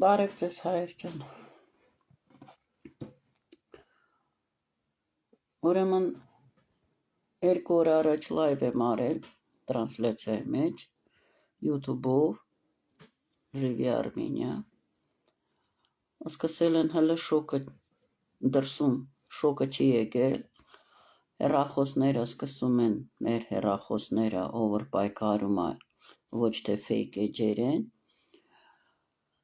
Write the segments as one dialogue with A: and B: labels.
A: Բարև ձեզ հայեր ջան։ Ուրեմն 2 օր առաջ լայվ եմ արել տրանսլյացիայի մեջ YouTube-ով Ժիվի Արմենիա։ Սկսել են հələ շոկը դրսում, շոկը չի եկել։ Հեռախոսները սկսում են մեր հեռախոսները, ով որ պայքարում է, ոչ թե fake էջեր են։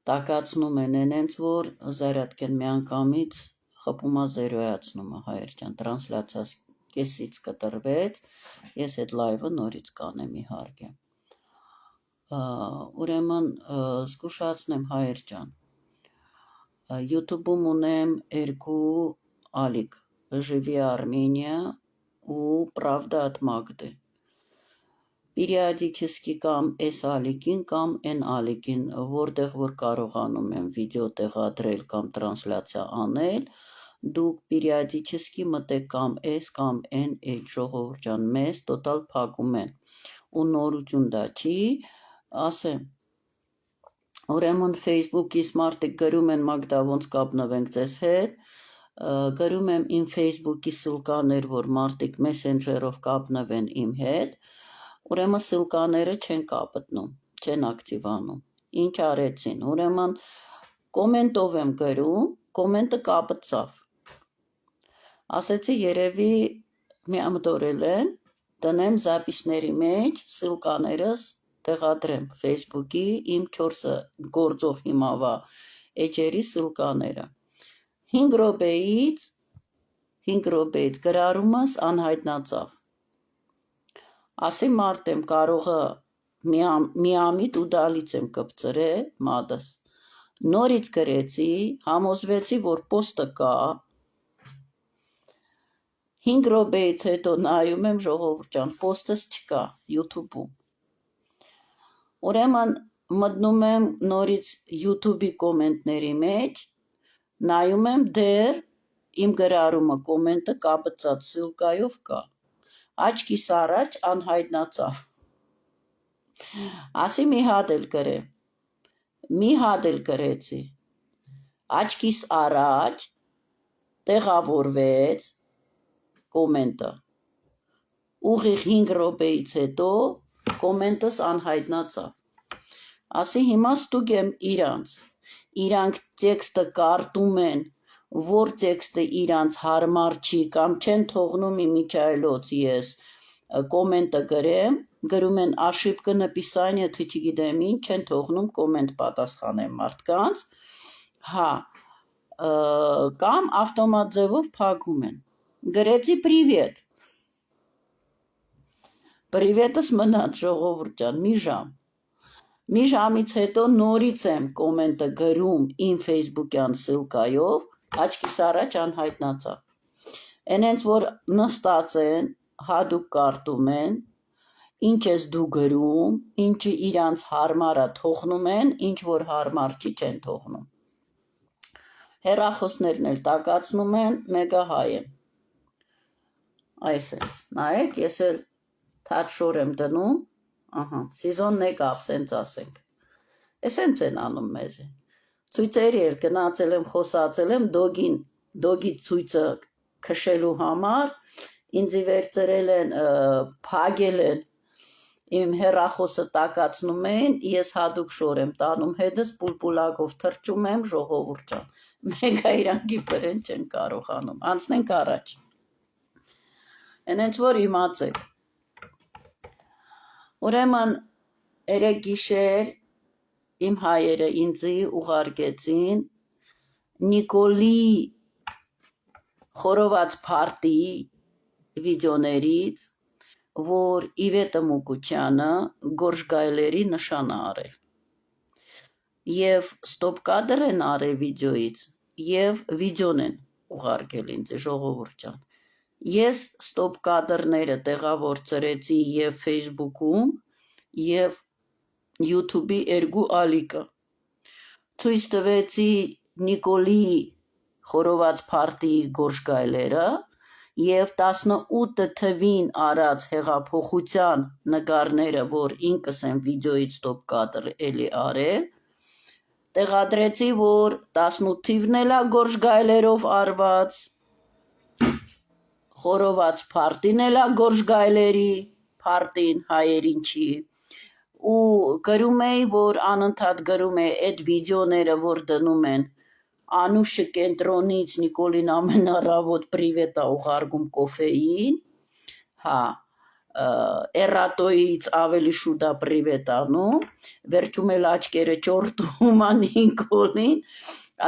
A: Տակացնում են այնց, որ զարատկեն միանգամից խփումա զերոյացնում է հայեր ջան, տրանսլյացիաս կեսից կտրվեց, ես այդ լայվը նորից կանեմ իհարկե։ Ուրեմն զգուշացնեմ հայեր ջան, YouTube-ում ունեմ 2 ալիք, Ժիվի Արմենիա ու Pravda at Magde։ Периодически կամ այս ալիքին կամ այն ալիքին, որտեղ որ կարողանում եմ վիդեո տեղադրել կամ տրանսլյացիա անել, դուք периодически մտեք կամ այս կամ այն այդ ժողովուրդ ջան, մեզ տոտալ փակում են։ Ու նորություն դա չի, ասեմ։ Ուրեմն Facebook-ից մարդիկ գրում են Մագդա ոնց կապնվենք ձեզ հետ, գրում եմ իմ Facebook-ի սլկաներ, որ մարդիկ Messenger-ով կապնվեն իմ հետ, ուրեմն սլկաները չեն կապտնում, չեն ակտիվանում, ինչ արեցին, ուրեմն կոմենտով եմ գրում, կոմենտը կապտցավ, ասեցի երևի միամտորել են, տնեմ զապիսների մեջ սլկաներս տեղադրեմ Facebook-ի իմ 4 գործով հիմավա էջերի սլկաները, 5 րոպեից գրարումս անհայտնացավ, ասի մարդ եմ կարողը միամիտ ու դալից եմ կպծրե մադս, նորից գրեցի, համոզվեցի, որ պոստը կա, 5 րոպեից հետո նայում եմ ժողովուրդ ջան, պոստս չկա YouTube-ում, ուրեմն մտնում եմ նորից YouTube-ի կոմենտների մեջ, նայում եմ դեր իմ գրարումը կոմենտը կապծած սլկայով կա, աչքիս առաջ անհայտնացավ, ասի մի հատ էլ գրեմ, մի հատ էլ գրեցի, աչքիս առաջ տեղավորվեց կոմենտը, ուղիղ 5 րոպեից հետո կոմենտս անհայտնացավ, ասի հիմա ստուգեմ իրանք տեքստը կարտում են, որ տեքստը իրանց հարմար չի կամ չեն թողնում իմիջայլոց ես կոմենտը գրեմ, գրում են ошибка написания, թե չգիտեմ ինչ, չեն թողնում կոմենտ պատասխանեմ մարդկանց, հա, կամ ավտոմատ ձևով փակում են, գրեցի привет, Պրիվետս մնաց ժողովուրդ ջան, մի ժամից հետո նորից եմ կոմենտը գրում իմ Facebook-յան սլկայով, աչքիս առաջ անհայտնացավ, այնց որ նստած են, հադուկ կարտում են, ինչ ես դու գրում, ինչը իրանց հարմարա թողնում են, ինչ որ հարմար չի չեն թողնում, հեռախոսներն էլ տակացնում են, մեկը հայ եմ, այսենց, նայեք, ես էլ թաչշոր եմ դնում, սիզոնն եկավ, սենց ասենք, էսենց են անում մեզ են, ցույցերի էլ գնացել եմ, խոսացել եմ, դոգի ցույցը քշելու համար, ինձի վերցրել են, փագել են, իմ հեռախոսը տակացնում են, ես հադուկ շոր եմ տանում հետս, պուլպուլակով թրջում եմ ժողովուրդ ջան, մեկա իրանքի պրեն չեն կարողանում, անցնենք առաջ, այնց որ իմացեք, ուրեմն երեկ գիշեր իմ հայերը ինձի ուղարկեցին Նիկոլի խորոված փարտի վիդեոներից, որ Իվետը Մուկուչյանը Գորժգայլերի նշան է արել, և ստոպ կադր են արել վիդեոից, և վիդեոն են ուղարկել ինձ ժողովուրդ ջան, ես ստոպ կադրները տեղավորցրեցի և Facebook-ում, և YouTube-ի 2 ալիքը, ցույց տվեցի Նիկոլի խորոված փարտի Գորժգայլերը, և 18 թվին արած հեղափոխության նկարները, որ ինքս եմ վիդեոից ստոպ կադր էլի արել, Տեղադրեցի, որ 18 թիվն էլա գորշ գայլերով արված, խորոված փարտին էլա գորշ գայլերի փարտին հայերին չի, ու գրում էի, որ անընդհատ գրում է այդ վիդեոները, որ դնում են, Անուշը կենտրոնից Նիկոլին ամեն առավոտ պրիվետ ա ուղարկում կոֆեին, հա, Էրատոյից ավելի շուտ ա պրիվետ անում, վերջում էլ աչքերը ճորտում ա Նիկոլին,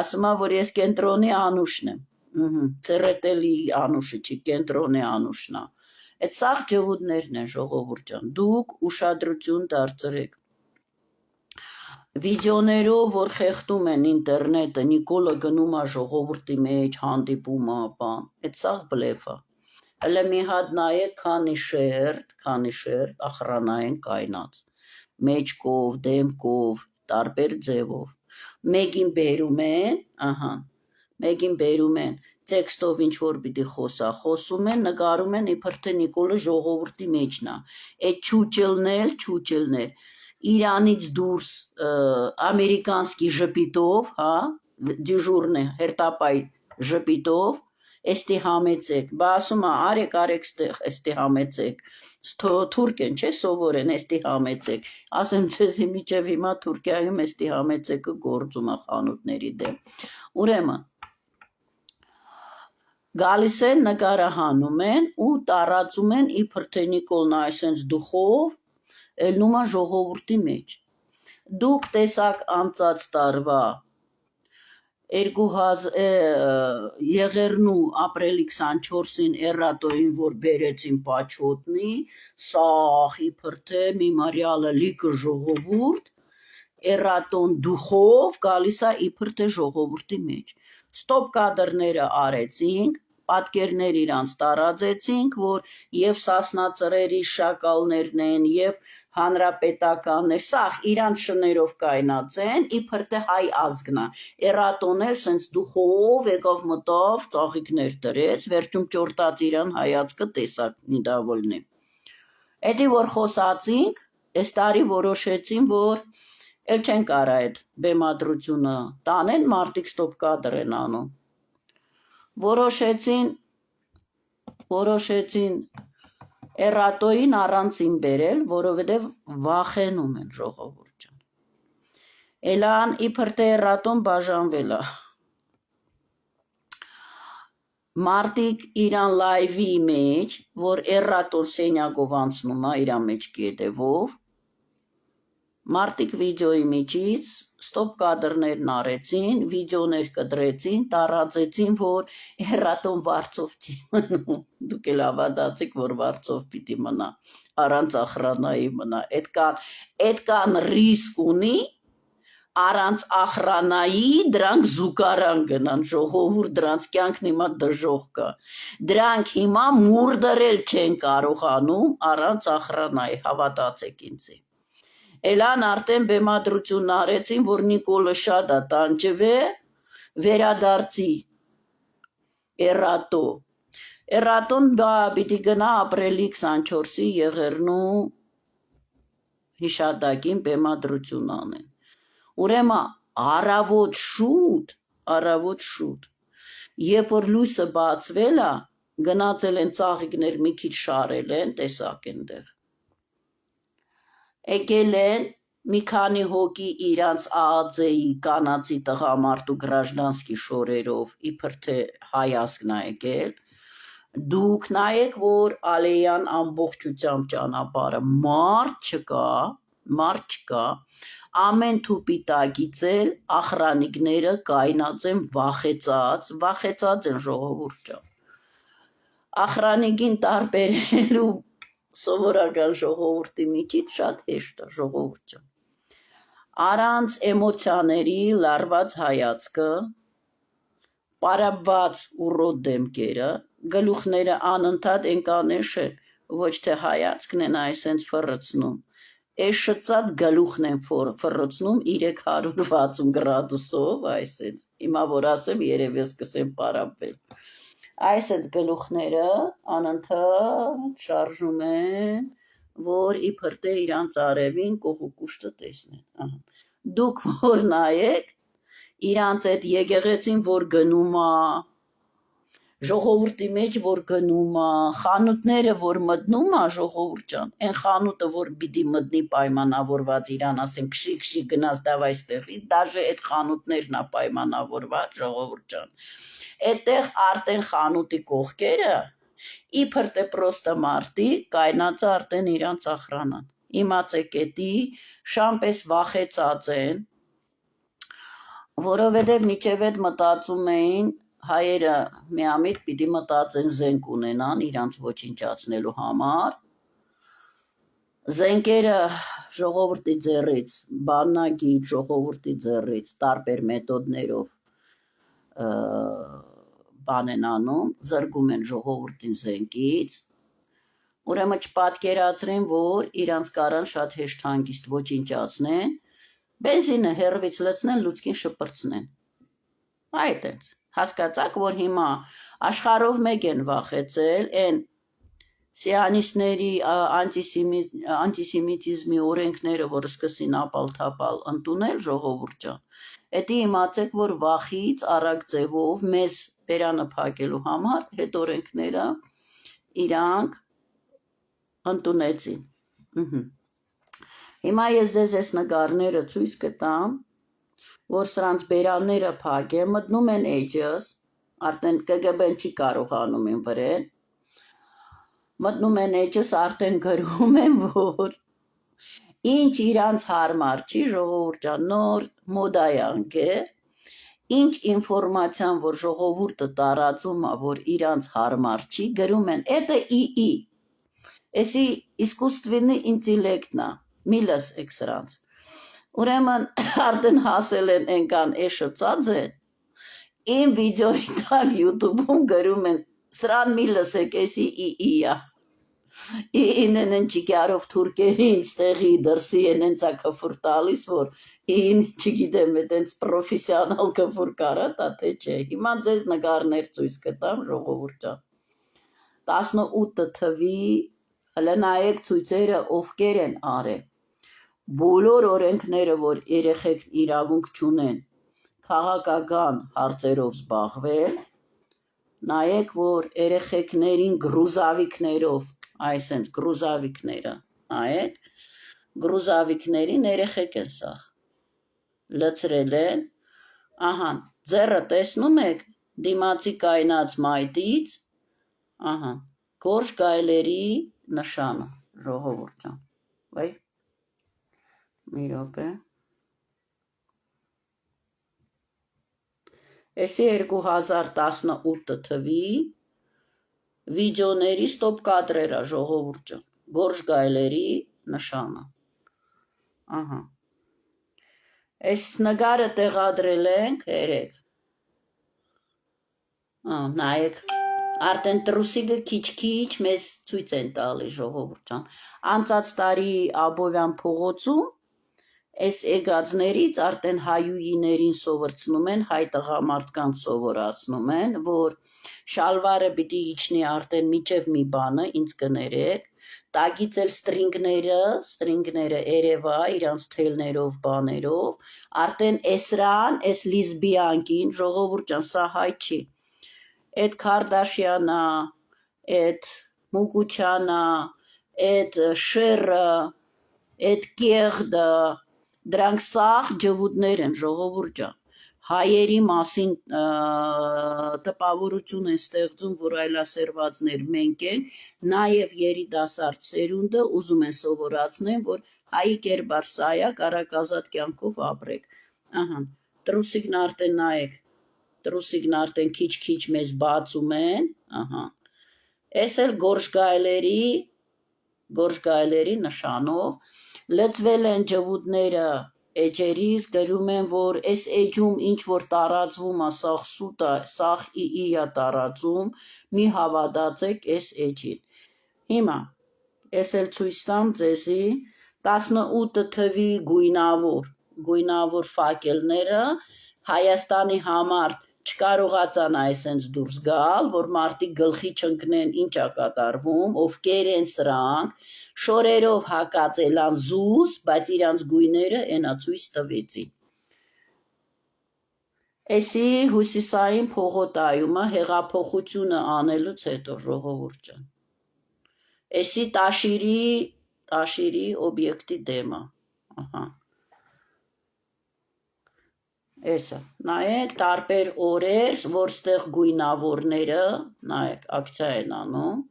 A: ասում ա, որ ես կենտրոնի Անուշն եմ, ծերետելի Անուշը չի, կենտրոնի Անուշն ա, այդ սաղ ջհուդներն են ժողովուրդ ջան, դուք ուշադրություն դարձրեք, վիդեոներով, որ խեղդում են ինտերնետը, Նիկոլը գնում ա ժողովուրդի մեջ, հանդիպում ա, բան, այդ սաղ բլեֆ ա, հələ մի հատ նայեք, քանի շերտ ախրանային կայնած, մեջքով, դեմքով, տարբեր ձևով, մեկին բերում են, տեքստով ինչ որ պիտի խոսա, խոսում են, նկարում են, իբր թե Նիկոլը ժողովրդի մեջն ա, այդ չուճելն էլ, Իրանից դուրս ամերիկանսկի ժպիտով, հա, դիժուրն է, հերտապայ ժպիտով, էստի համեցեք, բա ասում ա, արեք ստեղ, էստի համեցեք, թուրք են, չէ, սովոր են, էստի համեցեք, ասեմ ձեզի միջև հիմա Թուրքիայում էստի համեցեկը գործում ա խանութների դեմ, ուրեմն, գալիս են, նկարահանում են ու տարածում են իբր թե Նիկոլն այսենց դուխով, ելնում ա ժողովուրդի մեջ, դուք տեսակ անցած տարվա Եղեռնու ապրիլի 24-ին Էրատոյին, որ բերեցին Պաչոտնի, սաղ իբր թե միմարյալը լիքը ժողովուրդ, Էրատոն դուխով գալիս ա իբր թե ժողովուրդի մեջ, ստոպ կադրները արեցինք, պատկերներ իրանց տարածեցինք, որ և Սասնա շակալներն են, և հանրապետականներ, սաղ իրանց շներով կայնած են, իբր թե հայ ազգն ա, Էրատոն էլ սենց դուխով եկավ մտավ, ծաղիկներ դրեց, վերջում ճորտաց իրան հայացքը տեսակ նիդավոլնի, էդի որ խոսացինք, այս տարի որոշեցին, որ էլ չեն կարա այդ բեմադրությունը տանեն, մարդիկ ստոպ կադր են անում, որոշեցին Էրատոյին առանցին բերել, որովհետև վախենում են ժողովուրդ ջան, էլան իբր թե Էրատոն բաժանվել ա, մարդիկ իրան լայվի մեջ, որ Էրատոն սենյակով անցնում ա իրան մեջ գետևով, մարդիկ վիդեոյի միջից ստոպ կադրներն արեցին, վիդեոներ կտրեցին, տարածեցին, որ Էրատոն վարձով չի մնում, դուք էլ ավադացիք, որ վարձով պիտի մնա, առանց ախրանայի մնա, էդքան ռիսկ ունի, առանց ախրանայի դրանք զուգարան գնան, ժողովուրդ դրանց կյանքն հիմա դժող կա, դրանք հիմա մուրդրել չեն կարողանում առանց ախրանայի, հավատացեք ինձի, Էլան արդեն բեմադրություն արեցին, որ Նիկոլը շատ ա տանջվե, վերադարձի Էրատո, Էրատոն պիտի գնա ապրիլի 24-ի Եղեռնու հիշատակին բեմադրություն անեն, ուրեմն առավոտ շուտ, երբ որ լույսը բացվել ա, գնացել են ծաղիկներ մի քիչ շարել են, տեսակ են դեղ, եկել են մի քանի հոգի իրանց ԱԱԾ-ի կանացի տղամարդու գրաժդանսկի շորերով, իբր թե հայ ազգն ա եկել, դուք նայեք, որ Ալեյան ամբողջությամբ ճանապարհը մարդ չկա, ամեն թուպի տակից էլ ախրանիկները կայնած են վախեցած են ժողովուրդ ջան, ախրանիկին տարբերելու սովորական ժողովուրդի միջից շատ հեշտ է ժողովուրդ ջան, առանց էմոցիաների լարված հայացքը, պարապված ուռոտ դեմքերը, գլուխները անընդհատ ենկանեշ են, ոչ թե հայացքն են այսենց ֆռցնում, այս շծած գլուխն են ֆռցնում 360 գրադուսով, այսենց, հիմա որ ասեմ երև ես կսեմ պարապվել, այսենց գլուխները անընդհատ շարժում են, որ իբր թե իրանց արևին կողոկուշտը տեսնեն, դուք որ նայեք, իրանց այդ եկեղեցին, որ գնում է, ժողովրդի մեջ, որ գնում է, խանութները, որ մտնում է, ժողովուրդ ջան, այն խանութը, որ պիտի մտնի պայմանավորված իրան, ասեն, քշի գնաց դավայ ստեղի, դաժե այդ խանութներն է պայմանավորված, ժողովուրդ ջան, այդտեղ արդեն խանութի կողքերը, իբր թե պրոստը մարդի, կայնացը արդեն իրանց ախրանան, իմացեք էդի, շամպես վախեցած են, որովհետև միջև այդ մտածում էին, հայերը միամիտ պիտի մտածեն զենք ունենան իրանց ոչնչացնելու համար, զենքերը ժողովրդի ձեռից, բաննագիծ ժողովրդի ձեռից տարբեր մեթոդներով բան են անում, զրկում են ժողովրդին զենքից, ուրեմն չպատկերացրին, որ իրանց կարան շատ հեշտ հանգիստ ոչնչացնեն, բենզինը հեռվից լցնեն, լուցկին շպրծնեն, այդ էց, հասկացաք, որ հիմա աշխարհով մեկ են վախեցել, են սիոնիստների անտիսեմիտիզմի օրենքները, որ սկսին ապալ-թապալ ընդունել ժողովուրդ ջան, էդի իմացեք, որ վախից արագ ձևով մեզ բերանը փակելու համար այդ օրենքները իրանք ընդունեցին։ Հիմա ես ձեզ այս նկարները ցույց կտամ, որ սրանց բերանները փակ է, մտնում են էջս, արդեն ԿԳԲ-ն չի կարողանում են վրեն, մտնում են էջս, արդեն գրում են, որ ինչ իրանց հարմար չի, ժողովուրդ ջան, նոր մոդայանք է, ինչ ինֆորմացիան, որ ժողովուրդը տարածում է, որ իրանց հարմար չի, գրում են, это ԻԻ, էսի իսկուսственный ինտելեկտն է, միլս եք սրանց, ուրեմն արդեն հասել են ենքան էշծած են, իմ վիդեոյի տակ յութուբում գրում են, սրան մի լսեք, էսի ԻԻ է, ԻԻ-ն են չիկյարով թուրկերին ստեղի դրսի են ենցա կվուր տալիս, որ ԻԻ-ն չգիտեմ էտենց պրոֆեսիոնալ կվուր կարա, տա թե չէ, հիմա ձեզ նկարներ ցույց կտամ, ժողովուրդ ջան, 18 թվի, հլը նայեք ցույցերը ովքեր են արել, բոլոր օրենքները, որ երեխեք իրավունք չունեն, քաղաքական հարցերով զբաղվել, նայեք, որ երեխեքներին գրուզավիկներով, այսենց գրուզավիկները, նայեք, գրուզավիկներին երեխեք են սաղ, լծրել են, ահան, ձեռը տեսնում եք, դիմացի կայնած մայթից, ահան, գորշ գայլերի նշանը, ժողովուրդ ջան, վայ, մի րոպե, էսի 2018 թվի վիդեոների ստոպ կադրերա ժողովուրդ ջան, գորշ գայլերի նշանը, ահա, այս նկարը տեղադրել ենք, երեք, նայեք, արդեն տրուսիկը քիչ-քիչ մեզ ցույց են տալի ժողովուրդ ջան, անցած տարի Աբովյան փողոցում, այս եկածներից արդեն հայուիներին սովորցնում են, հայ տղամարդկանց սովորացնում են, որ շալվարը պիտի իջնի արդեն միջև մի բանը, ինձ կներեք, տագից էլ ստրինգները երևա, իրանց թելներով, բաներով, արդեն էսրան, էս լիզբիանկին, ժողովուրդ ջան, սա հայ չի, այդ Քարդաշյանը, այդ Մուկուչյանը, այդ Շերը, այդ Կեղդը, դրանք սաղ ջվուտներ են, ժողովուրդ ջան, հայերի մասին տպավորություն են ստեղծում, որ այլասերվածներ մենք ենք, նաև երիտասարդ սերունդը ուզում են սովորացնեն, որ հայի կերպար սա է, կարաք ազատ կյանքով ապրեք, ահան, տրուսիկն արդեն նայեք, տրուսիկն արդեն քիչ-քիչ մեզ բացում են, ահա, էս էլ գորշ գայլերի նշանով, լծվել են ջվուտները էջերից, գրում են, որ այս էջում ինչ որ տարածվում է, սաղ սուտ է, սաղ ԻԻ է տարածում, մի հավատացեք այս էջին, հիմա, ես էլ ցույց տամ ձեզի, 18 թվի գույնավոր ֆակելները Հայաստանի համար չկարողացան այսենց դուրս գալ, որ մարդիկ գլխի չընկնեն ինչ է կատարվում, ովքեր են սրանք, շորերով հակած էլան զուս, բայց իրանց գույները ենա ցույց տվեցին։ Էսի հուսիսային փողոտայումը հեղափոխությունը անելուց հետո ժողովուրդ ջան։ Էսի տաշիրի օբյեկտի դեմը։ Ահա։ Էսը, նայեք, տարբեր օրեր, որ ստեղ գույնավորները, նայեք, ակցիա են անում,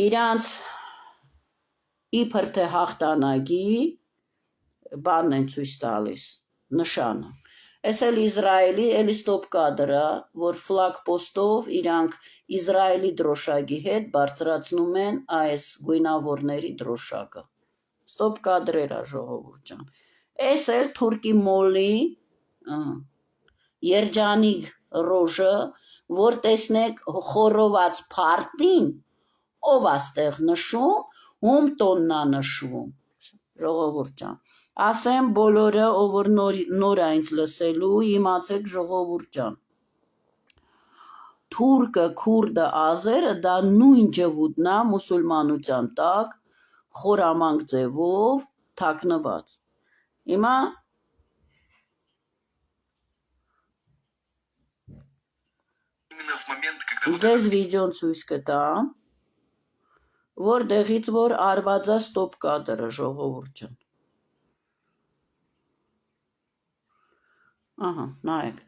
A: իրանց իբր թե հաղթանակի բանն են ցույց տալիս, նշանը։ Էս էլ Իսրայելի էլի ստոպ կադրը, որ ֆլագ պոստով իրանք Իսրայելի դրոշակի հետ բարձրացնում են այս գույնավորների դրոշակը։ Ստոպ կադրեր ա ժողովուրդ ջան։ Էս էլ թուրքի մոլի երջանիկ ռոժը, որ տեսնեք խորոված փարտին, ով աստեղ նշում, հում տոննա նշվում, ժողովուրդ ջան։ Ասեմ բոլորը, ով որ նոր է ինձ լսելու, իմացեք ժողովուրդ ջան։ Թուրքը, քուրդը, ազերը դա նույն ջվուդն է մուսուլմանության տակ, խորամանկ ձևով թաքնված։ Հիմա ձեզ վիդեոն ցույց կտամ, որտեղից որ արված է ստոպ կադրը ժողովուրդ ջան։ Ահա, նայեք։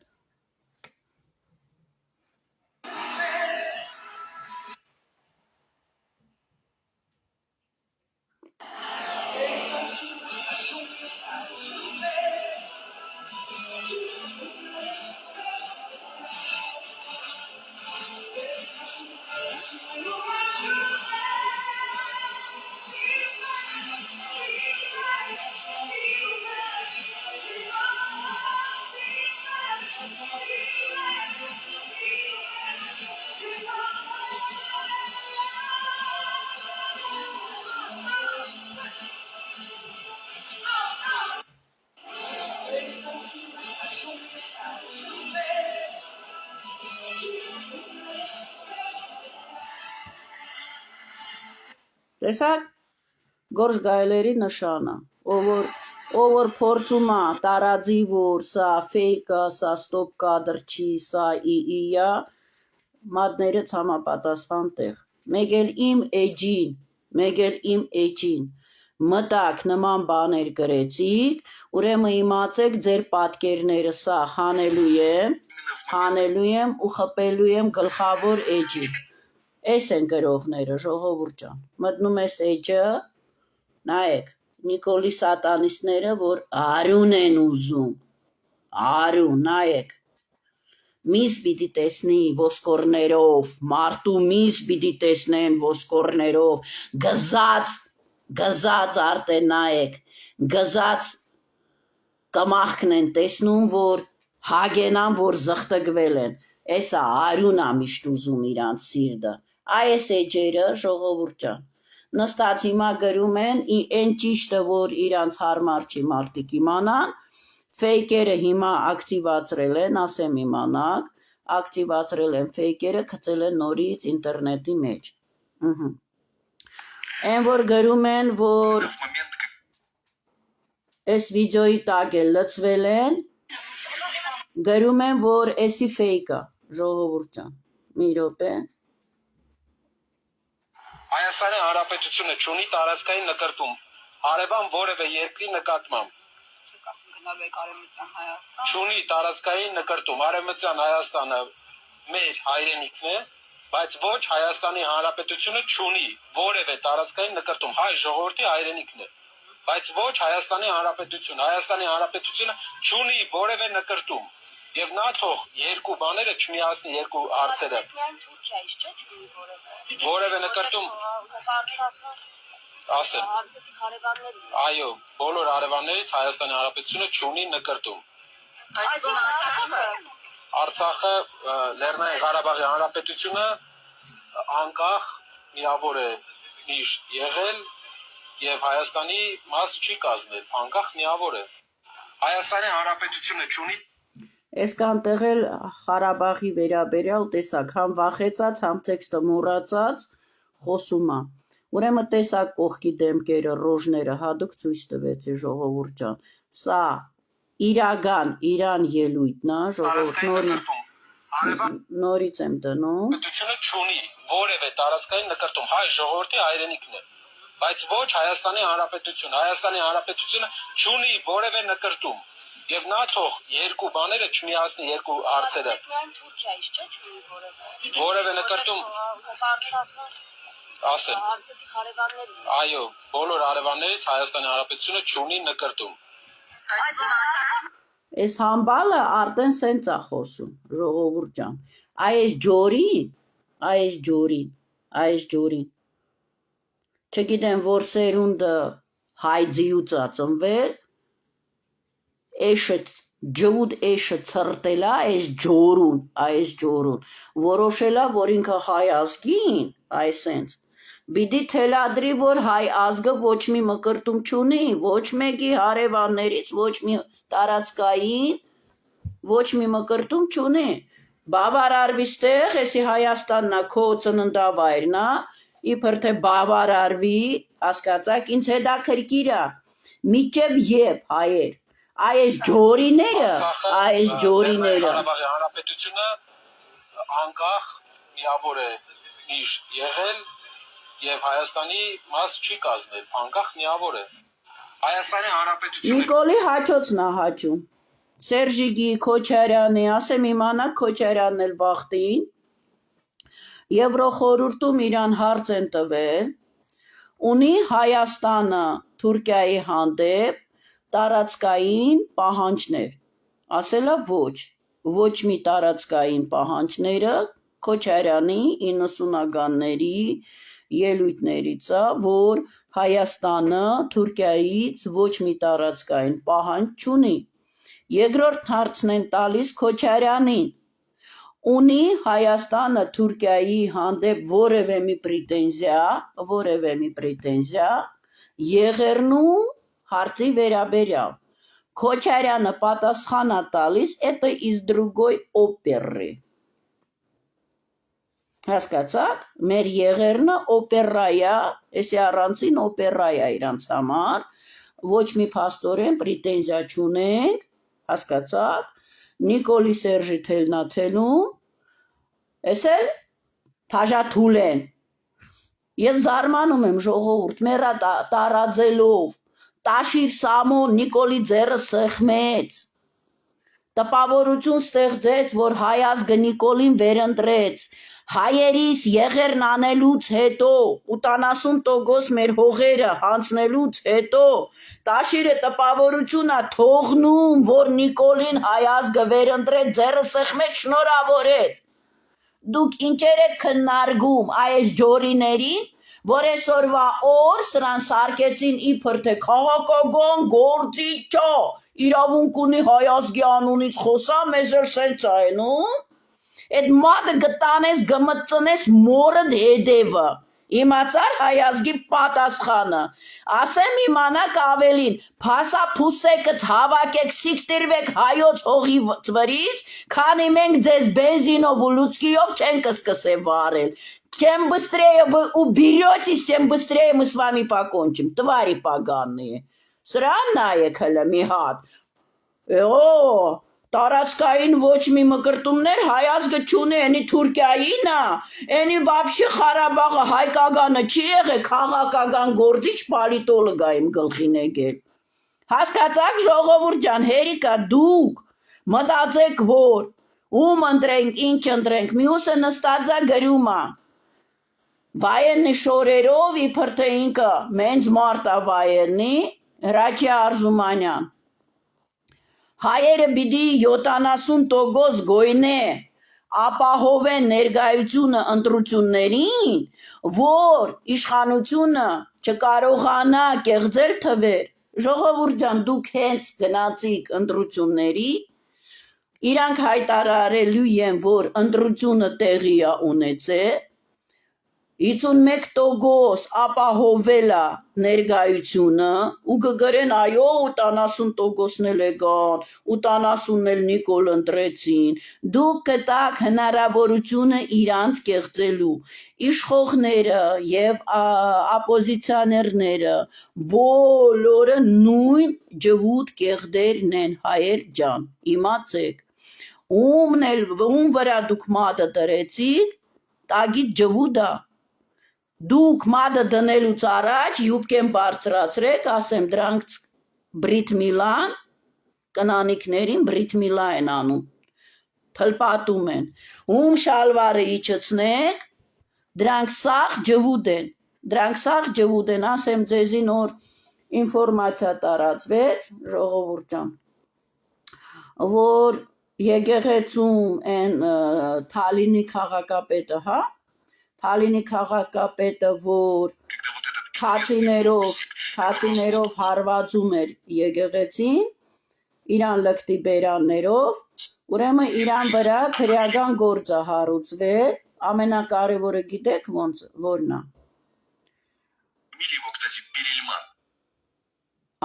A: Տեսակ գորշ գայլերի նշանը, ով որ փորձում է տարածի, որ սա ֆեյք է, սա ստոպ կադր չի, սա իա, մատներըց համապատասխան տեղ։ Մեկ էլ իմ էջին մտակ նման բաներ գրեցիք, ուրեմն իմացեք ձեր պատկերները սա հանելու եմ ու խփելու եմ գլխավոր էջին։ Էս են գրողները, ժողովուրդ ջան։ Մտնում ես էջը, նայեք, Նիկոլի սատանիստները, որ արյուն են ուզում, արյուն, նայեք, միս պիտի տեսնի ոսկորներով, մարդու միս պիտի տեսնեն ոսկորներով, գզած արդեն նայեք, գզած կմախքն են տեսնում, որ հագենան, որ զղթգվել են, էսա արյուն ա միշտ ուզում իրանց սիրտը, այս էջերը ժողովուրդ ջան, նստած հիմա գրում են, են ճիշտը, որ իրանց հարմար չի մարդիկ իմանան, ֆեյքերը հիմա ակտիվացրել են, ասեմ իմանաք, ակտիվացրել են ֆեյքերը, գցել են նորից ինտերնետի մեջ։ Են որ գրում են, որ այս վիդեոյի տակ էլ լծվել են, գրում են, որ էսի ֆեյք է, ժողովուրդ ջան, մի րոպե։
B: Հայաստանի Հանրապետությունը չունի տարածքային նկրտում հարևան որևէ երկրի նկատմամբ։ Չունի տարածքային նկրտում, Արևմտյան Հայաստանը մեր հայրենիքն է, բայց ոչ Հայաստանի Հանրապետությունը չունի որևէ տարածքային նկրտում, հայ ժողովրդի հայրենիքն է, բայց ոչ Հայաստանի Հանրապետությունը։ Հայաստանի Հանրապետությունը չունի որևէ նկրտում։ Եվ նա թող երկու բաները չմիացնի, երկու հարցերը։ Որևէ նկրտում ասեմ։ Այո, բոլոր հարևաններից Հայաստանի Հանրապետությունը չունի նկրտում։ Արցախը Լեռնային Ղարաբաղի Հանրապետությունը անկախ միավոր է միշտ եղել եւ Հայաստանի մաս չի կազմել, անկախ միավոր է։ Հայաստանի Հանրապետությունը չունի
A: Այսքան տեղել Ղարաբաղի վերաբերյալ տեսակ, համ վախեցած, համ տեքստը մոռացած խոսում է։ Ուրեմն տեսակ կողքի դեմքերը, ռոժները հատուկ ցույց տվեցի ժողովուրդ ջան։ Սա իրական Իրան ելույթն է, ժողովուրդ
B: տարածքային նկրտում։ Հարևան
A: նորից եմ դնում։
B: պետությունը չունի որևէ տարածքային նկրտում, հայ ժողովրդի հայրենիքն է, բայց ոչ Հայաստանի Հանրապետությունը։ Հայաստանի Հանրապետությունը չունի որևէ նկրտում։ Եվ նա թող երկու բաները չմիացնի, երկու հարցերը։
C: Միայն Թուրքիայից չէ, չունի որևէ։
B: Որևէ նկրտում
C: Արցախը
B: ասեմ։
C: հարցեցի հարևաններից։
B: Այո, բոլոր հարևաններից Հայաստանի Հանրապետությունը չունի նկրտում։
A: Այս համբալը արդեն սենց է խոսում, ժողովուրդ ջան։ Այս ջորին։ Չգիտեմ, որ սերունդը հայ ձիուց է ծնվել, ջհուդ էշը ցրտելա այս ջորուն, որոշելա, որ ինքը հայ ազգին, այսենց, բիդի թելադրի, որ հայ ազգը ոչ մի մկրտում չունի, ոչ մեկի հարևաններից, ոչ մի տարածքային, ոչ մի մկրտում չունի, բավարարվի ստեղ, եսի Հայաստաննա քո ծննդավայրն է, իբր թե բավարարվի, հասկացաք, ինձ հետաքրքիր է, միջև եւ հայեր, այս ջորիները,
B: Ղարաբաղի Հանրապետությունը անկախ միավոր է միշտ եղել եւ Հայաստանի մաս չի կազմել, անկախ միավոր է։ Հայաստանի Հանրապետությունը
A: Նիկոլի հաչոցն է հաչում, Սերժիգի, Քոչարյանի, ասեմ իմանաք Քոչարյանն էլ վախտին, Եվրոխորհուրդում իրան հարց են տվել, ունի Հայաստանը Թուրքիայի հանդեպ տարածքային պահանջներ, ասելա ոչ մի տարածքային պահանջները Քոչարյանի 90-ականների ելույթներից է, որ Հայաստանը Թուրքիայից ոչ մի տարածքային պահանջ չունի, երկրորդ հարցն են տալիս Քոչարյանին, ունի Հայաստանը Թուրքիայի հանդեպ որևէ մի պրետենզիա, Եղեռնու հարցի վերաբերյալ, Քոչարյանը պատասխան է տալիս, это из другой օպերы, հասկացաք, մեր Եղեռնը օպերայա, եսի առանցին օպերայա իրանց համար, ոչ մի փաստորեն պրետենզիա չունենք, հասկացաք, Նիկոլի Սերժի թելնաթելում, ես էլ թաժաթուլ են, ես զարմանում եմ ժողովուրդ, մերա տարածելով, տաշիր Սամոն Նիկոլի ձեռը սեղմեց, տպավորություն ստեղծեց, որ հայ ազգը Նիկոլին վերընտրեց, հայերիս Եղեռն անելուց հետո, 80% մեր հողերը հանձնելուց հետո, տաշիրը տպավորություն է թողնում, որ Նիկոլին հայ ազգը վերընտրեց, ձեռը սեղմեց, շնորհավորեց, դուք ինչեր եք քննարկում այս ջորիներին, որ այսօրվա օր սրան սարքեցին իբր թե քաղաքական գործի չա, իրավունք ունի հայ ազգի անունից խոսա, մեզ էլ սենց այնում, այդ մատը գտանես գմծնես մորդ հետևը, իմացար հայ ազգի պատասխանը, ասեմ իմանաք ավելին, փասա փուսեկըց հավաքեք, սիկտիրվեք հայոց հողի վրից, քանի մենք ձեզ բենզինով ու լուցկիով չենք սկսե վարել, чем быстрее вы уберетесь, тем быстрее мы с вами покончим, твари поганые, սրան նայեք հլը մի հատ, տարածքային ոչ մի մկրտումներ հայ ազգը չունի, ենի Թուրքիայինը, ենի վաբշի Ղարաբաղը հայկականը չի եղել, քաղաքական գործիչ պալիտոլոգա իմ գլխին եկել, հասկացաք ժողովուրդ ջան, հերիկա դուք մտածեք որ, ում ընտրենք, ինչ ընտրենք, մյուսը նստածա գրումա, վայեննի շորերով իբր թե ինքը մենց մարտա վայեննի, Հրաչի Արզումանյան, հայերը բիդի 70% գոյնե ապահովեն ներկայությունը ընտրություններին, որ իշխանությունը չկարողանա կեղծել թվեր, ժողովուրդ ջան, դուք հենց գնացիք ընտրությունների, իրանք հայտարարելու են, որ ընտրությունը տեղի է ունեցել, 51% ապահովել է ներկայությունը ու կգրեն այո 80%-ն էլ եկան, 80-ն էլ Նիկոլ ընտրեցին, դուք կտաք հնարավորությունը իրանց կեղծելու, իշխողները և ապոզիցիաներները բոլորը նույն ջվուտ կեղդերն են հայեր ջան, իմացեք, ում վրա դուք մատը դրեցիք, տագիտ ջվուտա, դուք մատը դնելուց առաջ յուբկեն բարձրացրեք, ասեմ դրանք բրիթ միլան, կնանիքներին բրիթ միլա են անում, թլպատում են, ում շալվարը իջեցնեք, դրանք սաղ ջվուտ են, ասեմ ձեզի նոր ինվորմացիա տարածվեց, ժողովուրդ ջան, որ եկեղեցում են Թալինի քաղաքապետը, հա, Թալինի քաղաքապետը, որ քացիներով հարվածում էր եկեղեցին, իրան լկտի բերաններով, ուրեմն իրան վրա քրեական գործ է հարուցվել, ամենակարևորը գիտեք որն է։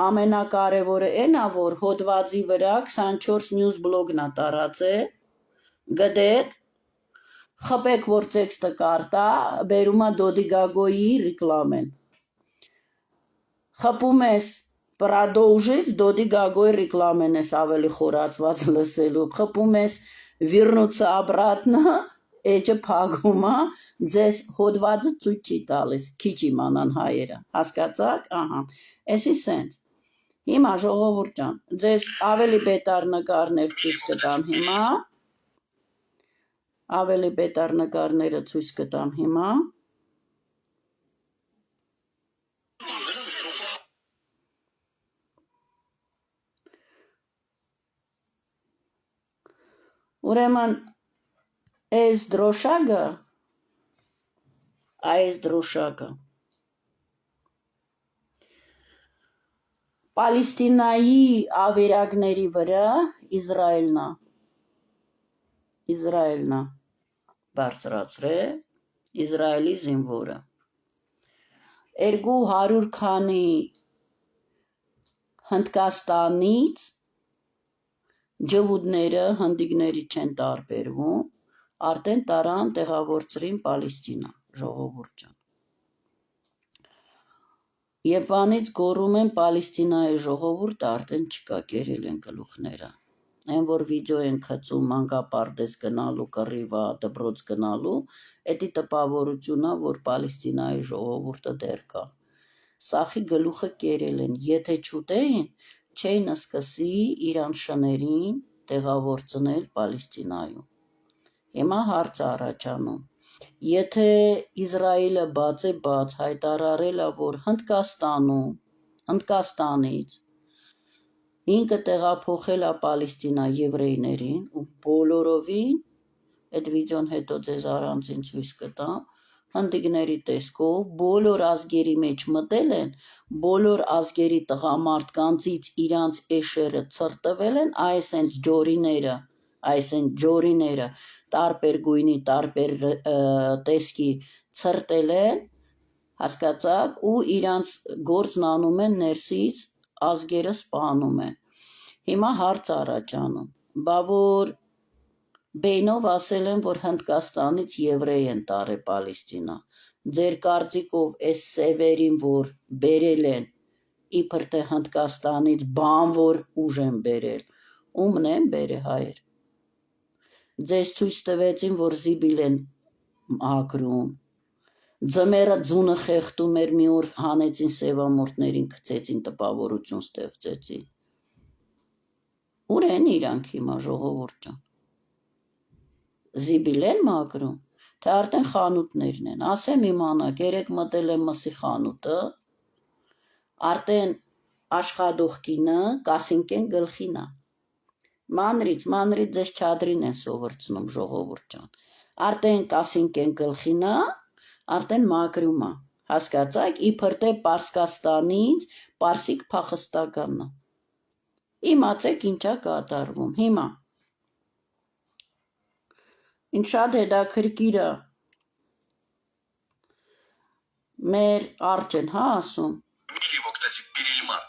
A: Ամենակարևորը այն է, որ հոդվածի վրա 24 նյուզ բլոգն է տարածել, գտեք, խփեք, որ տեքստը կարտա, բերում է Դոդի Գագոյի ռեկլամեն։ Խփում ես Պրադոլժից Դոդի Գագոյի ռեկլամեն ես ավելի խորացված լսելու, խփում ես Վիրնուցը обратно, էջը փակում է, ձեզ հոդվածը ցույց չի տալիս, քիչ իմանան հայերը, հասկացաք, ահա, էսի սենց։ Հիմա ժողովուրդ ջան, ձեզ ավելի բետար նկարներ ցույց կտամ հիմա, ավելի բետար նկարները ցույց կտամ հիմա, ուրեմն այս դրոշակը Պալեստինայի ավերակների վրա Իսրայելն է բարձրացրել, Իսրայելի զինվորը 200 քանի Հնդկաստանից ջվուտները հնդիկների չեն տարբերվում, արդեն տարան տեղավորցրին Պալեստինա, ժողովուրդ ջան։ Երբ անից գոռում են Պալեստինայի ժողովուրդը, արդեն չկա, կերել են գլուխները։ Այն որ վիդեո են գցում մանկապարտեզ գնալու, կռիվա, դպրոց գնալու, էդի տպավորությունա, որ Պալեստինայի ժողովուրդը դեռ կա։ Սախի գլուխը կերել են, եթե չուտեին, չէին սկսի իրան շներին տեղավորցնել Պալեստինայում։ Հիմա հարց առաջանում, եթե Իսրայելը բաց հայտարարել է, որ Հնդկաստանից ինքը տեղափոխել է Պալեստինա եվրեյներին ու բոլորովին, այդ վիդեոն հետո ձեզ առանձին ցույց կտամ, հնդիկների տեսքով բոլոր ազգերի մեջ մտել են, բոլոր ազգերի տղամարդկանցից իրանց էշերը ցրտվել են, այս են ջորիները, տարբեր գույնի, տարբեր տեսքի ցրտել են, հասկացաք, ու իրանց գործն անում են ներսից ազգերը սպանում են։ Հիմա հարց առաջանում, բա որ բեյնով ասել են, որ Հնդկաստանից եվրեյ են տարել Պալեստինա, ձեր կարծիքով այս սևերին, որ բերել են, իբր թե Հնդկաստանից բանվոր ուժ են բերել, ումն են բերել հայեր։ Ձեզ ցույց տվեցին, որ զիբիլ են ակրում, ձմերը ձունը խեղդում էր, մի օր հանեցին սևամորթներին, գցեցին տպավորություն ստեղծեցին։ Ուր են իրանք հիմա ժողովուրդ ջան։ Զիբիլ են մաքրում, թե արդեն խանութներն են, ասեմ իմանաք, երեք մտել եմ մսի խանութը, արդեն աշխատող կինը կասինկեն գլխինա, մանրից ձեզ չադրին են սովորցնում ժողովուրդ ջան, արդեն կասինկեն գլխինա, արդեն մաքրում է, հասկացաք, իբր թե Պարսկաստանից պարսիկ փախստականն է, իմացեք ինչա կատարվում, հիմա, ինձ շատ հետաքրքիր է, մեր արջեն, հա, ասում։
D: Его, кстати, Перельман.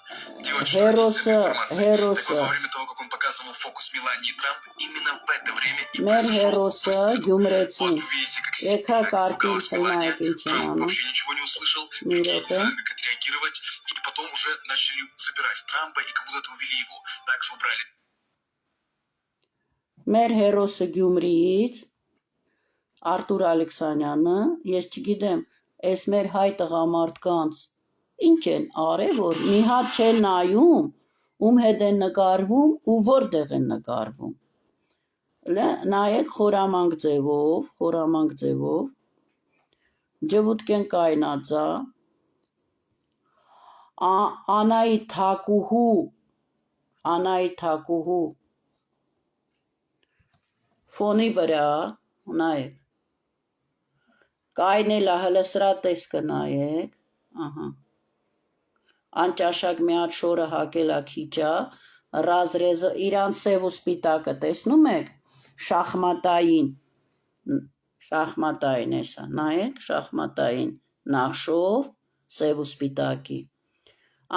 D: Делает
A: Հերոսը,
D: Так вот,
A: հերոսը,
D: во время того, как он показывал фокус Мелании и Трамп, именно в это время и
A: մեր
D: произошел
A: հերոսը
D: выстрел.
A: գյումրեցին,
D: Вот видите, как
A: եկա
D: сильно
A: կարգին
D: испугалась Мелания.
A: խնայեք ինչ են
D: Трамп
A: անում,
D: вообще ничего не услышал,
A: մի
D: никакие не
A: րոպե,
D: знали, как отреагировать, и потом уже начали забирать Трампа, и как будто увели его. Также убрали
A: մեր հերոսը Գյումրիից, Արտուր Ալեքսանյանը, ես չգիտեմ, այս մեր հայ տղամարդկանց ինչ են արել, որ մի հատ չեն նայում, ում հետ են նկարվում ու որտեղ են նկարվում։ Նայեք խորամանկ ձևով, ջվուտկեն կայնածա, Անայի թակուհու ֆոնի վրա, նայեք, կայնելա հլը սրա տեսքը նայեք, ահա, անճաշակ մի հատ շորը հակելա քիչա, ռազրեզը իրան սև ու սպիտակը տեսնում եք, շախմատային էսա, նայեք, շախմատային նախշով, սև ու սպիտակի,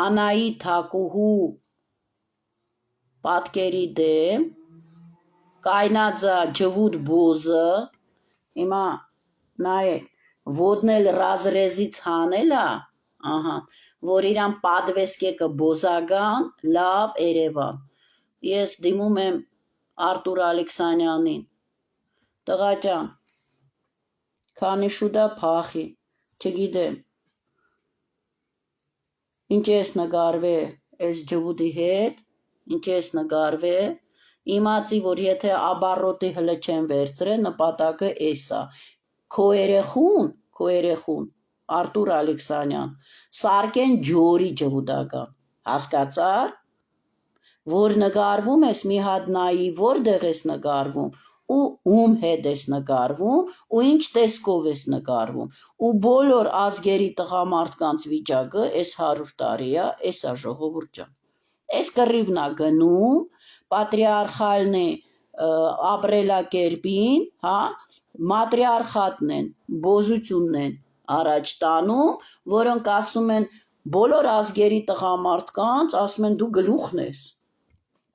A: Անայի թակուհու պատկերի դեմ, կայնածա ջվուտ բոզը, հիմա նայեք, ոտնել ռազրեզից հանելա, ահա, որ իրան պատվեսկեկը բոզագան, լավ Երևան, ես դիմում եմ Արտուր Ալեքսանյանին, տղաճան, քանի շուտա փախի, չգիտեմ, ինչ ես նկարվե այս ջվուտի հետ, ինչ ես նկարվե, իմացի, որ եթե աբարոտի հլը չեն վերցրել, նպատակը էսա, քո երեխուն, Արտուր Ալեքսանյան, սարկեն ջորի ջվուտական, հասկացար, որ նկարվում ես մի հատ նայի, որտեղ ես նկարվում, ու ում հետ ես նկարվում, ու ինչ տեսքով ես նկարվում, ու բոլոր ազգերի տղամարդկանց վիճակը այս 100 տարի է, էսա ժողովուրդ ջան, այս կռիվն է գնում, պատրիարխալն է ապրելակերպին, հա, մատրիարխատն են, բոզությունն են առաջ տանում, որոնք ասում են բոլոր ազգերի տղամարդկանց, ասում են դու գլուխն ես,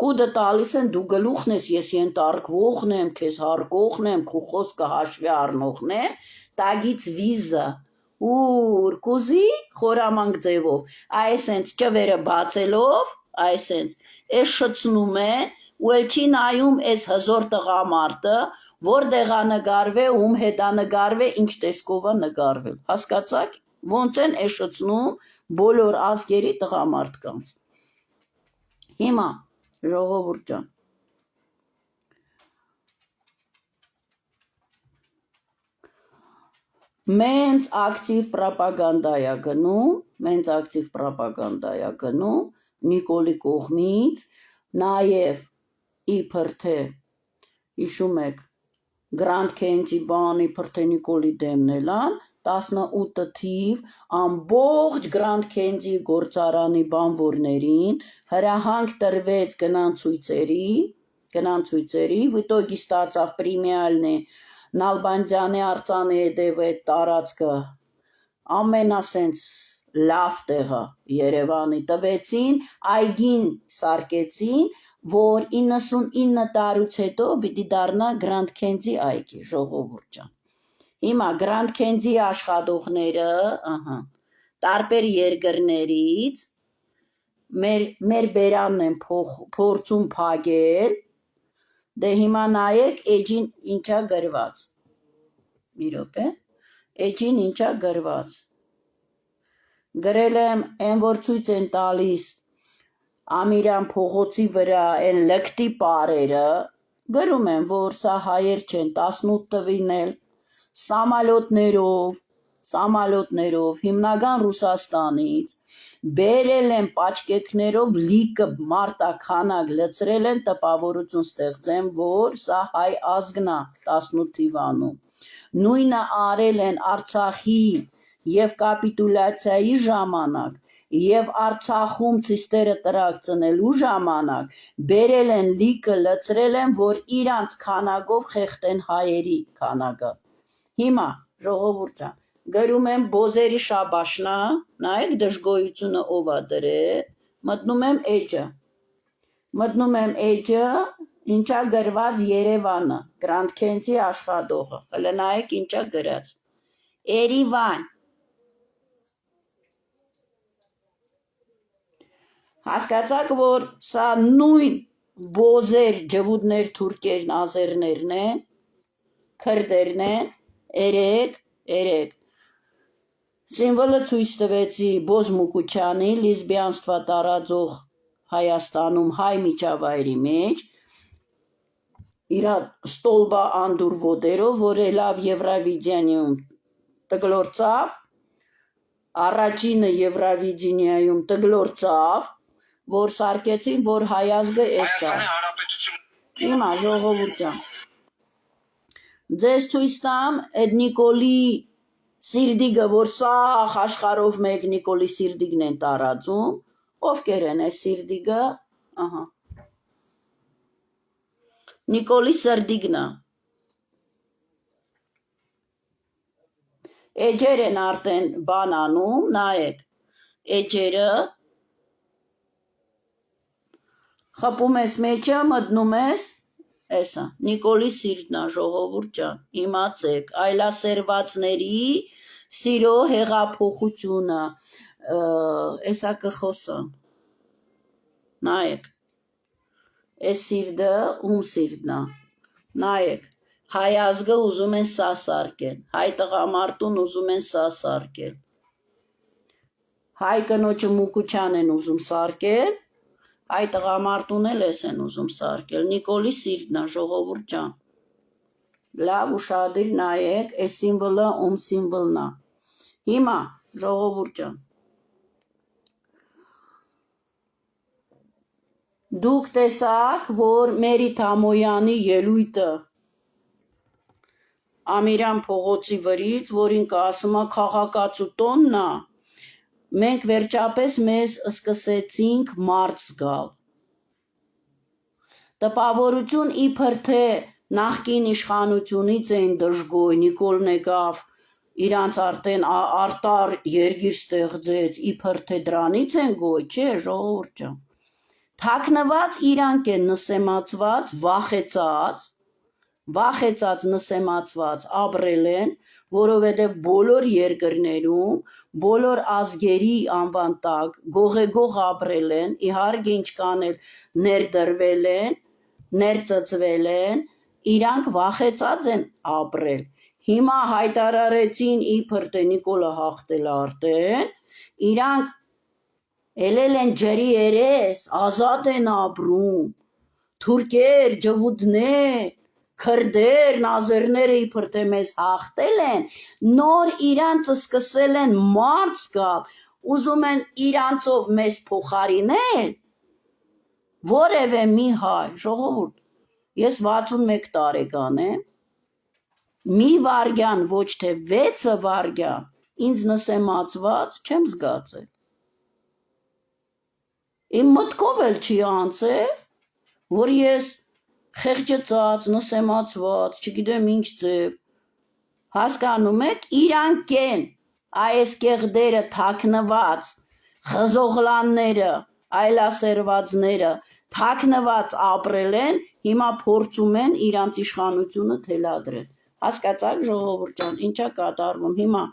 A: կուդը տալիս են դու գլուխն ես, ես ենտարկվողն եմ, քեզ հարկողն եմ, քո խոսքը հաշվի առնողն եմ, տագից վիզա, ուր կուզի խորամանկ ձևով, այսենց ճվերը բացելով, այսենց, ես շծնում է, ու էլ չի նայում այս հզոր տղամարդը, որտեղ է նկարվել, ում հետ է նկարվել, ինչ տեսքով է նկարվել, հասկացաք, ոնց են էշծնում բոլոր ազգերի տղամարդկանց։ Հիմա, ժողովուրդ ջան, մենց ակտիվ պրոպագանդա է գնում, Նիկոլի կողմից, նաև իբր թե, հիշում եք, Գրանդ Քենցի բան, իբր թե Նիկոլի դեմն էլան, 18 թիվ ամբողջ Գրանդ Քենցի գործարանի բանվորներին հրահանգ տրվեց գնան ցույցերի, վիտոգի ստացավ պրիմիալն է Նալբանդյանի արձանի հետև այդ տարածքը ամենասենց լավ տեղը Երևանի տվեցին, այգին սարկեցին, որ 99 տարուց հետո պիտի դառնա Գրանդ Քենցի այգի, ժողովուրդ ջան։ Հիմա Գրանդ Քենցի աշխատողները, տարբեր երկրներից մեր բերանն են փորձում փակել, դե հիմա նայեք էջին ինչա գրված, մի րոպե, էջին ինչա գրված, գրել եմ են որ ցույց են տալիս Ամիրյան փողոցի վրա են լկտի պարերը, գրում են, որ սա հայեր չեն 18 տվին էլ, սամալոտներով, հիմնական Ռուսաստանից, բերել են պաչկեքներով լիքը մարտաքանակ լցրել են տպավորություն ստեղծեն, որ սա հայ ազգն է 18 թիվանում, նույնը արել են Արցախի և կապիտուլյացիայի ժամանակ, և Արցախում ցիստերը տրակցնելու ժամանակ, բերել են լիքը լցրել են, որ իրանց քանակով խեղտեն հայերի քանակը, հիմա ժողովուրդ ջան, գրում եմ Բոզերի շաբաշնա, նայեք դժգոյությունը ով ա դրել, մտնում եմ էջը, ինչա գրված Երևանը, Grand Candy աշխատողը, հələ նայեք ինչա գրած, Երևան, հասկացաք, որ սա նույն Բոզեր, ջվուդներ, թուրքերն, ազերներն են, քրդերն են, երեք, Սիմվոլը ցույց տվեցի Բոզ Մուկուչյանի լեսբիանства տարածող Հայաստանում հայ միջավայրի մեջ, իր ստոլբա անդուր ոտերով, որ ելավ Եվրավիդենիում տգլորցավ, առաջինը Եվրավիդենիայում տգլորցավ, որ սարքեցին, որ հայազգը էս է։
B: Հայաստանի Հանրապետություն
A: Հիմա ժողովուրդ ջան, ձեզ ցույց տամ այդ Նիկոլի Սիրդիգը, որ սաղ աշխարհով մեկ Նիկոլի Սիրդիգն են տարածում, ովքեր են այս Սիրդիգը, ահա, Նիկոլի Սիրդիգն է, էջեր են արդեն բան անում, նայեք, էջերը, խփում ես մեջը, մտնում ես, էսա, Նիկոլի Սիրդն է, ժողովուրդ ջան, իմացեք, այլասերվածների սիրո հեղափոխությունը, էսա կխոսան, նայեք, այս Սիրդը ում Սիրդն է, նայեք, հայ ազգը ուզում են սա սարքել, հայ տղամարդուն ուզում են սա սարքել, հայ կնոջը Մուկուչյան են ուզում սարքել, հայ տղամարդուն էլ էս են ուզում սարքել, Նիկոլի Սիրդն է, ժողովուրդ ջան, լավ ուշադիր նայեք, այս սիմվոլը ում սիմվոլն է, հիմա, ժողովուրդ ջան, դուք տեսաք, որ Մերի Թամոյանի ելույթը Ամիրյան փողոցի վրից, որ ինքը ասում է քաղաքացու տոնն է, մենք վերջապես մեզ սկսեցինք մարդ զգալ։ Տպավորություն իբր թե նախկին իշխանությունից էին դժգոհ, Նիկոլն եկավ իրանց արդեն արտար երգիր ստեղծեց, իբր թե դրանից են գոյ, չէ, ժողովուրդ ջան։ Թաքնված իրանք են նսեմացված, վախեցած նսեմացված ապրել են, որովհետև բոլոր երկրներում, բոլոր ազգերի անվան տակ գողեգող ապրել են, իհարկե ինչքան էլ ներդրվել են, ներծծվել են, իրանք վախեցած են ապրել։ Հիմա հայտարարեցին իբր թե Նիկոլը հաղթել արդեն, իրանք ելել են ջրի երես, ազատ են ապրում, թուրքեր, ջվուդներ, քրդեր, ազերները իբր թե մեզ հաղթել են, նոր իրանց սկսել են մարդ զգալ, ուզում են իրանցով մեզ փոխարինել, որևէ մի հայ, ժողովուրդ, ես 61 տարեկան եմ, մի վարգյան, ոչ թե 6 վարգյան, ինձ նսեմացված չեմ զգացել։ Իմ մտքով էլ չի անցել, որ ես խեղճծած, նսեմացված, չգիտեմ ինչ ձև, հասկանում եք, իրանք են, այս կեղդերը թաքնված, խզողլանները, այլասերվածները, թաքնված ապրել են, հիմա փորձում են իրանց իշխանությունը թելադրել, հասկացաք ժողովուրդ ջան, ինչա կատարվում, հիմա,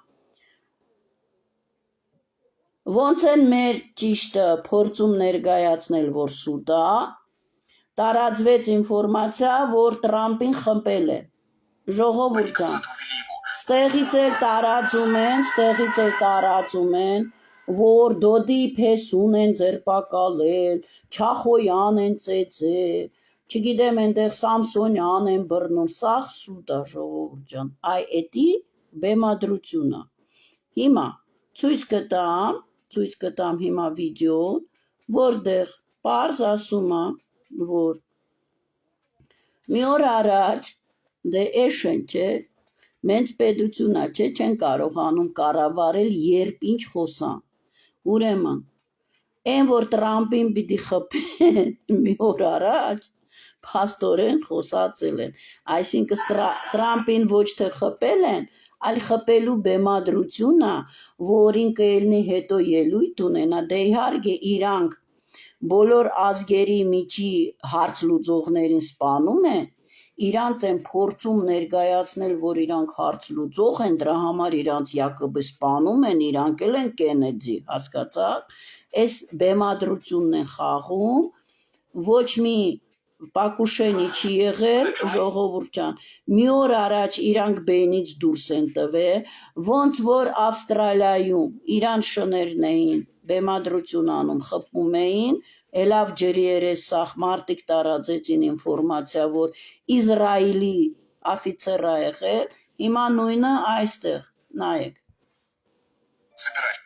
A: ոնց են մեր ճիշտը փորձում ներկայացնել, որ սուտ է, տարածվեց ինֆորմացիա, որ Տրամպին խմբել են, ժողովուրդ ջան, ստեղից էլ տարածում են, որ Դոդի Փեսուն են ձերբակալել, Չախոյան են ծեծել, չգիտեմ այնտեղ Սամսոնյան են բռնում, սաղ սուտ է ժողովուրդ ջան, այ էդի բեմադրություն է, հիմա ցույց կտամ հիմա վիդեո, որտեղ պարզ ասում է, որ մի օր առաջ դե էշն չէ, մենց պետությունա չէ, չեն կարողանում կառավարել երբ ինչ խոսան, ուրեմն, են որ Տրամպին պիտի խփեն մի օր առաջ, փաստորեն խոսացել են, այսինքն Տրամպին ոչ թե խփել են, այլ խփելու բեմադրությունը, որ ինքը ելնի հետո ելույթ ունենա, դե իհարկե իրանք բոլոր ազգերի միջի հարց լուծողներին սպանում են, իրանց են փորձում ներկայացնել, որ իրանք հարց լուծող են, դրա համար իրանց յակոբը սպանում են, իրանք էլ են Կենեդի, հասկացաք, այս բեմադրությունն են խաղում, ոչ մի պակուշենի չի եղել, ժողովուրդ ջան, մի օր առաջ իրանք բենից դուրս են տվել, ոնց որ Ավստրալիայում իրան շներն էին բեմադրություն անում, խփում էին, ելավ ջրի երես սախ մարդիկ տարածեցին ինֆորմացիա, որ Իսրայելի օֆիցեր ա եղել, հիմա նույնը այստեղ, նայեք։
D: Забирать.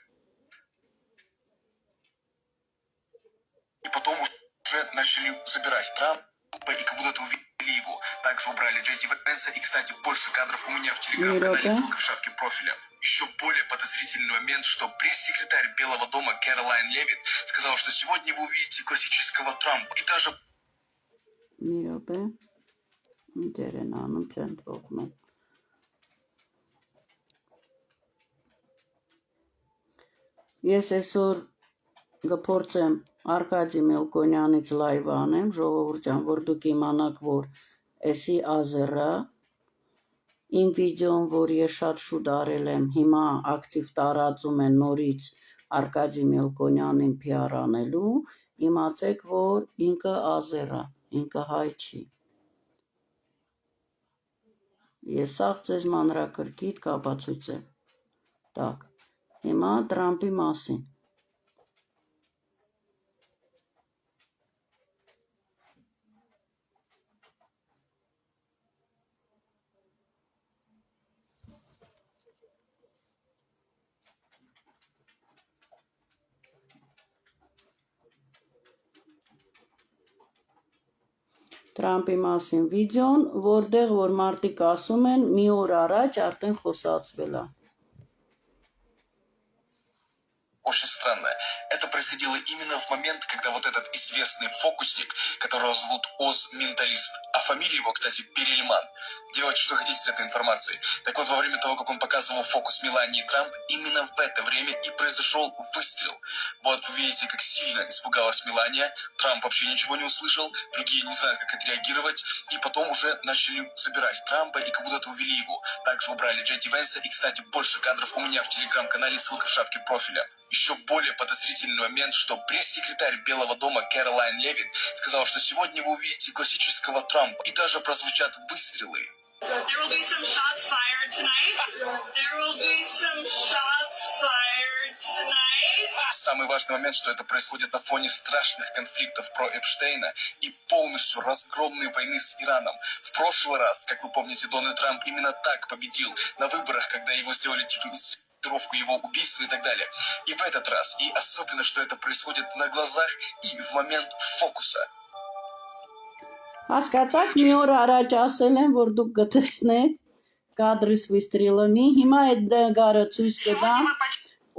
D: И потом уже начали забирать Трампа, и как будто это увидели его. Также убрали Джей Венса, и, кстати, больше кадров у меня в телеграм-канале, ссылка в шапке профиля. Еще более подозрительный момент, что пресс-секретарь Белого дома Кэролайн Левит сказала, что сегодня вы увидите классического Трампа, и даже...
A: Միրոպե, դեր են անում չեն թողնում։ Ես այսօր գփորձեմ Արկադի Մելքոնյանից լայվ անեմ, ժողովուրդ ջան, որ դուք իմանաք, որ էսի ազերը, իմ վիդեոն, որ ես շատ շուտ արել եմ, հիմա ակտիվ տարածում են նորից Արկադի Մելքոնյանին PR անելու, իմացեք, որ ինքը ազեր է, ինքը հայ չի։ Ես սաղ ձեզ մանրակրկիտ կապացույց եմ։ Так, հիմա Տրամպի մասին։ Տրամպի մասին վիդեոն, որտեղ որ մարդիկ ասում են, մի օր առաջ արդեն խոսացվել է։
D: Очень странно. Это происходило именно в момент, когда вот этот известный фокусник, которого зовут Оз-менталист, а фамилия его, кстати, Перельман. Делайте, что хотите с этой информацией. Так вот, во время того, как он показывал фокус Мелании Трамп, именно в это время и произошел выстрел. Вот вы видите, как сильно испугалась Мелания. Трамп вообще ничего не услышал, другие не знают, как отреагировать. И потом уже начали забирать Трампа, и как будто это увели его. Также убрали Джей Венса, и, кстати, больше кадров у меня в телеграм-канале, ссылка в шапке профиля. Еще более подозрительный момент, что пресс-секретарь Белого дома Кэролайн Левит сказала, что сегодня вы увидите классического Трампа, и даже прозвучат выстрелы.
E: There will be some shots fired tonight. There will be some shots fired tonight.
D: Самый важный момент, что это происходит на фоне страшных конфликтов про Эпштейна и полностью разгромной войны с Ираном. В прошлый раз, как вы помните, Дональд Трамп именно так победил на выборах, когда его сделали типа его убийства и так далее. И в этот раз, и особенно, что это происходит на глазах и в момент фокуса.
A: Հասկացաք, մի օր առաջ ասել են, որ դուք գտեցնեք կադրիս վիստրիլըմի, հիմա այդ դեղգարը ցույց կտամ,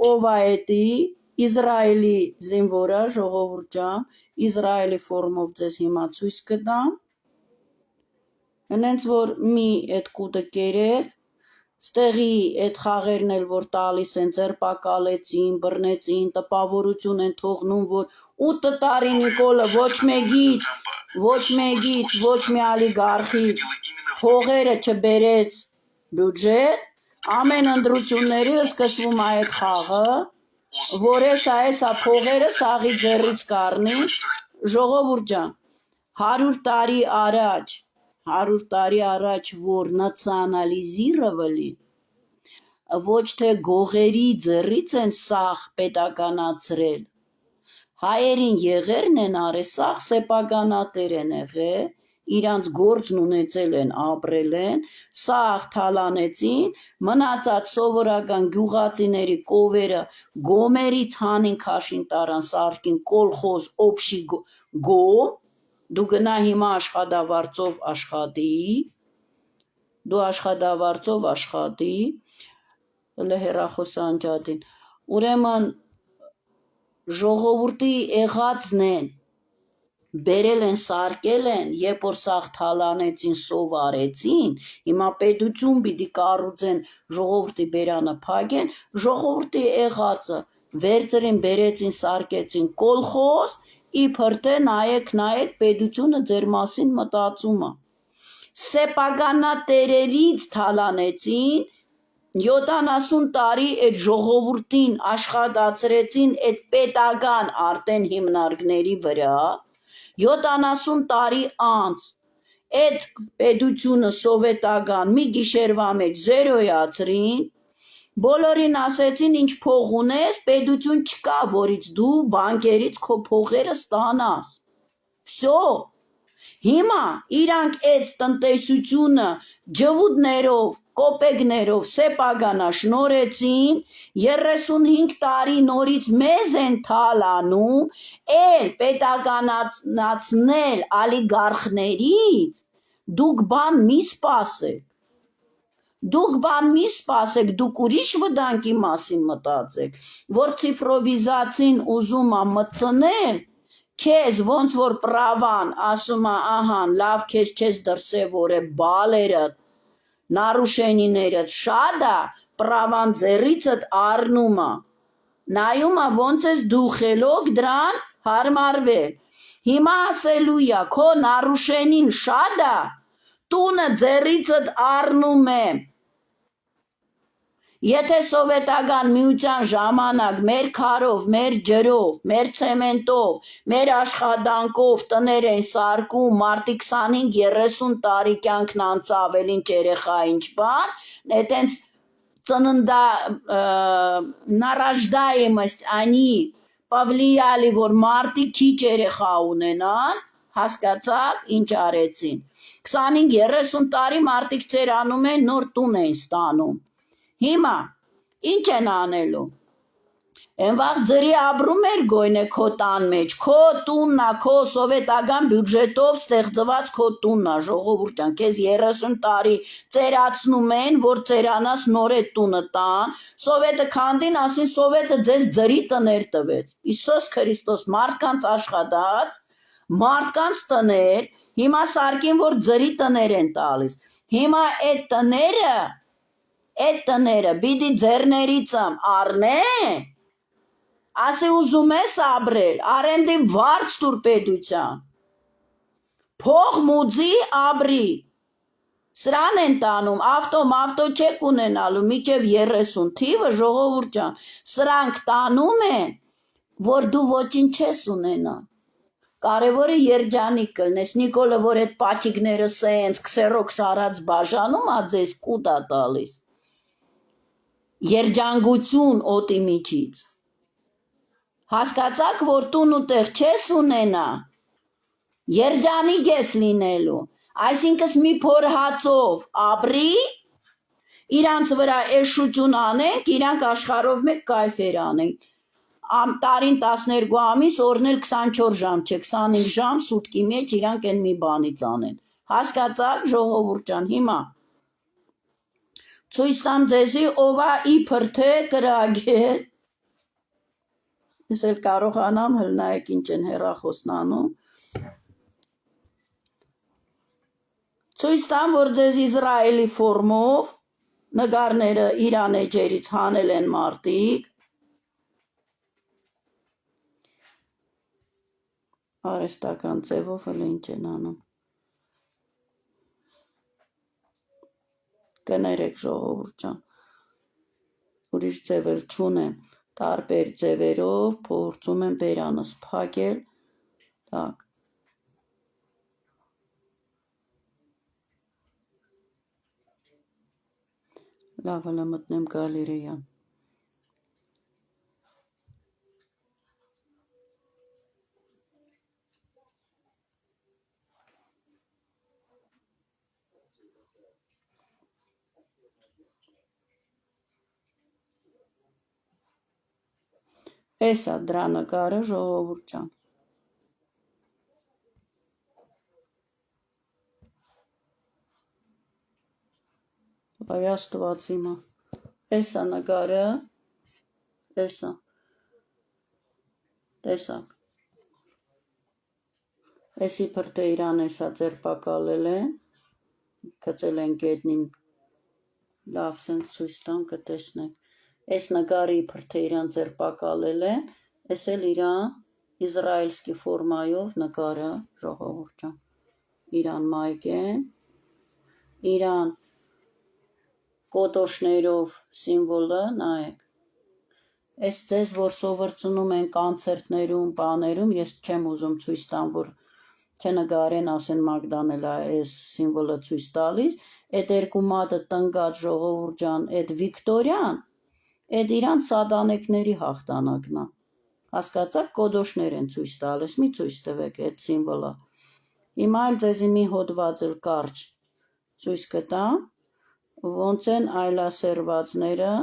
A: ով է էտի, Իսրայելի զինվորը, ժողովուրդ ջան, Իսրայելի ֆորմով ձեզ հիմա ցույց կտամ, հենց որ մի այդ կուտը կերեք, ստեղի այդ խաղերն էլ, որ տալիս են, ձերպակալեցին, բռնեցին, տպավորություն են թողնում, որ 8 տարի Նիկոլը ոչ մեկից, ոչ մի ալիգարխի հողերը չբերեց բյուջետ, ամեն ընտրությունների սկսվում է այդ խաղը, որ այս փողերը սաղի ձեռից կառնի, ժողովուրդ ջան, 100 տարի առաջ, որ նացիոնալիզիրովali, ոչ թե գողերի ձեռից են սաղ պետականացրել, հայերին եղերն են արել, սաղ սեպականատեր են եղել, իրանց գործն ունեցել են, ապրել են, սաղ թալանեցին, մնացած սովորական գյուղացիների կովերը գոմերից հանին քաշին տարան, սարքին կոլխոզ, օբշի գոմ, դու գնա հիմա աշխատավարձով աշխատի, հեռախոսանջատին, ուրեմն ժողովուրդի եղածն են, բերել են, սարկել են, երբ որ սաղ թալանեցին, սովարեցին, հիմա պետություն պիտի կառուցեն, ժողովրդի բերանը փակեն, ժողովրդի եղածը վերցրին, բերեցին, սարկեցին կոլխոզ, իբր թե նայեք, պետությունը ձեր մասին մտածում է։ Սեպագանատերերից թալանեցին, 70 տարի այդ ժողովրդին աշխատացրեցին այդ պետական արդեն հիմնարկների վրա, 70 տարի անց այդ պետությունը սովետական մի գիշերվա մեջ զերոյացրին, բոլորին ասեցին ինչ փող ունես, պետություն չկա, որից դու բանկերից քո փողերը ստանաս, վсё, հիմա իրանք այդ տնտեսությունը ջվուդներով, կոպեկներով սեպագանա շնորեցին, 35 տարի նորից մեզ են թալանում, էլ պետականացնել ալիգարխներից, դուք բան մի սպասեք, դուք ուրիշ վտանգի մասին մտածեք, որ ցիֆրովիզացին ուզում է մտցնել, քեզ ոնց որ պրավան ասում է, ահան, լավ քեզ չես դրսևորե բալերդ, նարուշենիներդ շատ է, պրավան ձեռիցդ առնում է, նայում է ոնց ես դու խելոք դրան հարմարվել, հիմա ասելու է, քո նարուշենին շատ է, տունը ձեռիցդ առնում եմ, եթե սովետական միության ժամանակ մեր քարով, մեր ջրով, մեր ցեմենտով, մեր աշխատանքով տներ են սարկում, մարդի 25-30 տարի կյանքն անցավ, էլ ինչ երեխա, ինչ բան, այտենց ծննդա նարաժդայմость они повлияли, որ մարդի քիչ երեխա ունենան, հասկացաք, ինչ արեցին, 25-30 տարի մարդիկ ծերանում են, նոր տուն են ստանում, հիմա, ինչ են անելու, են վաղ ձրի ապրում էր գոյն է քո տան մեջ, քո տունն է, քո սովետական բյուջետով ստեղծված քո տունն է, ժողովուրդ ջան, քեզ 30 տարի ծերացնում են, որ ծերանաս նոր է տունը տան, սովետը քանդին, ասին սովետը ձեզ ձրի տներ տվեց, Իսուս Քրիստոս մարդկանց աշխատած, մարդկանց տներ, հիմա սարկին, որ ձրի տներ են տալիս, հիմա այդ տները պիտի ձեռներիցմ առնեն, ասի ուզում ես ապրել, արենդի վարձ տուր պետության, փող մուծի ապրի, սրան են տանում, ավտո չեք ունենալու, մինչև 30 թիվը ժողովուրդ ջան, սրանք տանում են, որ դու ոչինչ չես ունենա, կարևորը երջանիկ կլնես, Նիկոլը, որ այդ պաչիկները սենց քսերոքս արած բաժանում ա ձեզ կուտ ա տալիս, երջանկություն օտի միջից, հասկացաք, որ տուն ու տեղ չես ունենա, երջանիկ ես լինելու, այսինքն մի փոր հացով ապրի, իրանց վրա էշություն անենք, իրանք աշխարհով մեկ կայֆեր անենք, տարին 12 ամիս, օրն էլ 24 ժամ չէ, 25 ժամ սուտկի մեջ իրանք են մի բանից անեն, հասկացաք ժողովուրդ ջան, հիմա, ցույց տամ ձեզի ով է իբր թե կրագել, ես էլ կարողանամ հլնայեք ինչ են հեռախոսն անում, ցույց տամ, որ ձեզ Իսրայելի ֆորմով նկարները Իրան էջերից հանել են մարդիկ, արեստական ձևով էլ ինչ են անում, կներեք ժողովուրդ ջան, ուրիշ ձև էլ չունեմ, տարբեր ձևերով փորձում եմ բերանս փակել, так, լավ հլը մտնեմ գալերեա, էս է դրա նկարը ժողովուրդ ջան, Այ Աստված իմը, էս է նկարը, էս է, տեսակ, Էսի պրտե իրան էսա ձերպակալել է, կծել են գետնին, լավ սենց ցույց տամ կտեսնեք, էս նկարի պրտե իրան ձերպակալել է, էս էլ իրան իզրայելսկի ֆորմայով նկարը ժողովուրդ ջան, իրան մայք է, իրան կոտոշներով սիմվոլը նայեք, էս ձեզ որ սովորցնում են կոնցերտներում, բաներում, ես չեմ ուզում ցույց տամ, որ չնգարեն ասեն Մագդան էլ այս սիմվոլը ցույց տալիս, այդ երկու մատը տնկած ժողովուրդ ջան, այդ Վիկտորիան, այդ իրան սատանեկների հաղթանակն է, հասկացաք, կոդոշներ են ցույց տալիս, մի ցույց տվեք այդ սիմվոլը, հիմա էլ ձեզի մի հոդված էլ կարճ ցույց կտամ, ոնց են այլասերվածները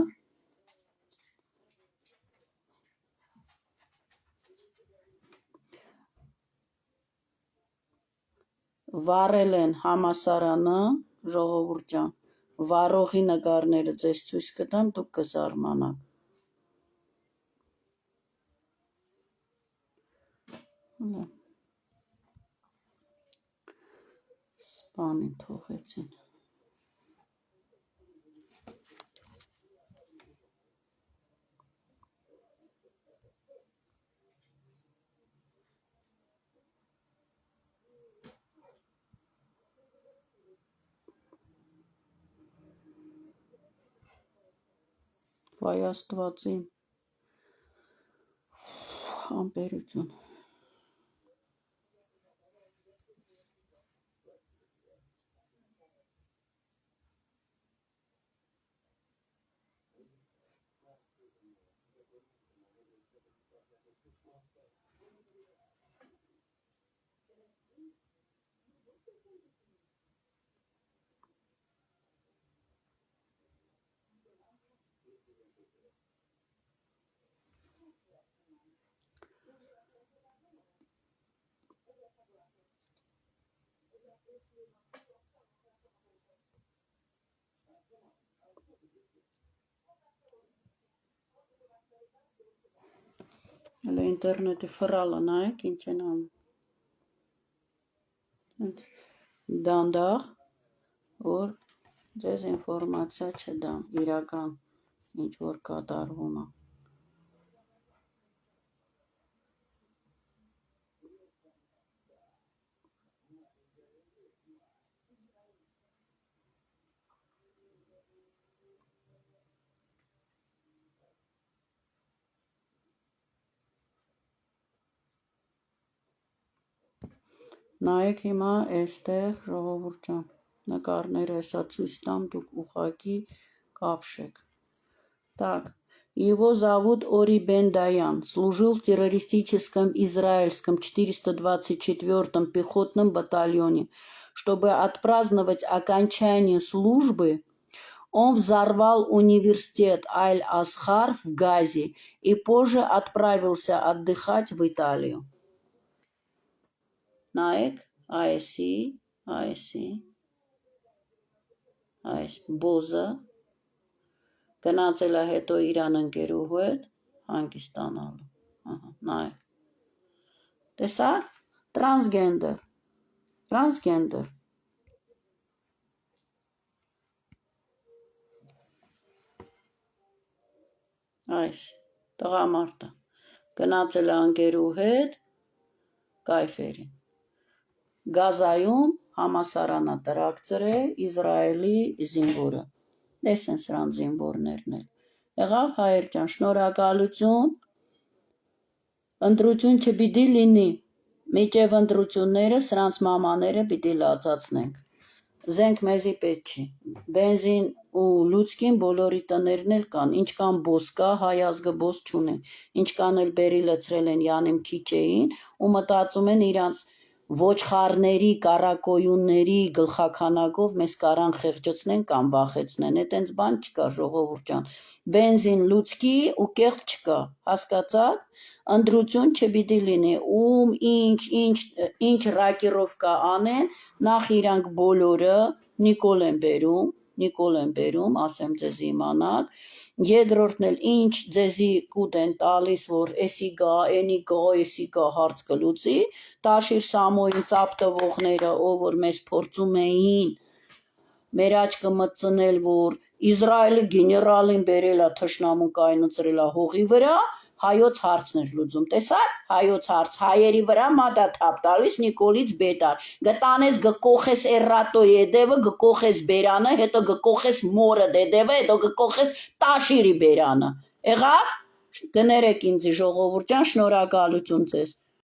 A: վառել են համասարանը, ժողովուրդ ջան, վառողի նկարները ձեզ ցույց կտամ, դուք կզարմանաք։ Սպանին թողեցին։ Վայ Աստվածի համբերություն։ Հələ ինտերնետի ֆռալը նայեք, ինչ են անում։ Դանդաղ, որ ձեզ ինֆորմացիա չդամ, իրական, ինչ որ կատարվում է։ Նայեք հիմա էստեղ ժողովուրդ ջան, նկարները էսա ցույց տամ, դուք ուղղակի կապշեք։ Так, его зовут Ори Бен-Даян, служил в террористическом израильском 424-м пехотном батальоне. Чтобы отпраздновать окончание службы, он взорвал университет Аль-Асхар в Газе и позже отправился отдыхать в Италию. Նայեք, այս բոզը գնացել է հետո իրան ընկերուհու հետ հանգստանալու, նայեք, տեսակ, տրանսգենդեր, այս տղամարդը գնացել է ընկերուհու հետ կայֆերին, Գազայում համասարանա տրակցր է Իսրայելի զինվորը, ես են սրան զինվորներն էլ, եղավ հայեր ջան, շնորհակալություն, ընտրություն չպիտի լինի, միջև ընտրությունները սրանց մամաները պիտի լացացնենք, զենք մեզի պետք չի, բենզին ու լուցկին բոլորի տներն էլ կան, ինչքան բոս կա, հայ ազգը բոս չունի, ինչքան էլ բերի լցրել են յանիմ քիչեին ու մտածում են իրանց ոչխարների, կարակոյունների գլխականակով մեզ կարան խեղճացնեն կամ բախեցնեն, այտենց բան չկա ժողովուրդ ջան, բենզին լուցկի ու կեղծ չկա, հասկացաք, ընտրություն չպիտի լինի, ում ինչ ռակիրովկա անեն, նախ իրանք բոլորը Նիկոլ են բերում, ասեմ ձեզ իմանաք, Երկրորդն էլ ինչ ձեզի կուտ են տալիս, որ էսի գա, էնի գա, էսի գա հարց կլուծի, Տաշիր Սամոյին ծափ տվողները, ով որ մեզ փորձում էին մեր աչքը մտցնել, որ Իսրայելի գեներալին բերել է թշնամուն կայնացրել է հողի վրա, հայոց հարցն էր լուծում, տեսակ, հայոց հարց, հայերի վրա մատա թափ տալիս Նիկոլից բետար, գտանես գկոխես էրատո եդևը, գկոխես բերանը, հետո գկոխես մորը դեդևը, հետո գկոխես Տաշիրի բերանը, եղավ, գներեք ինձի ժողովուրդ ջան, շնորհակալություն ձեզ։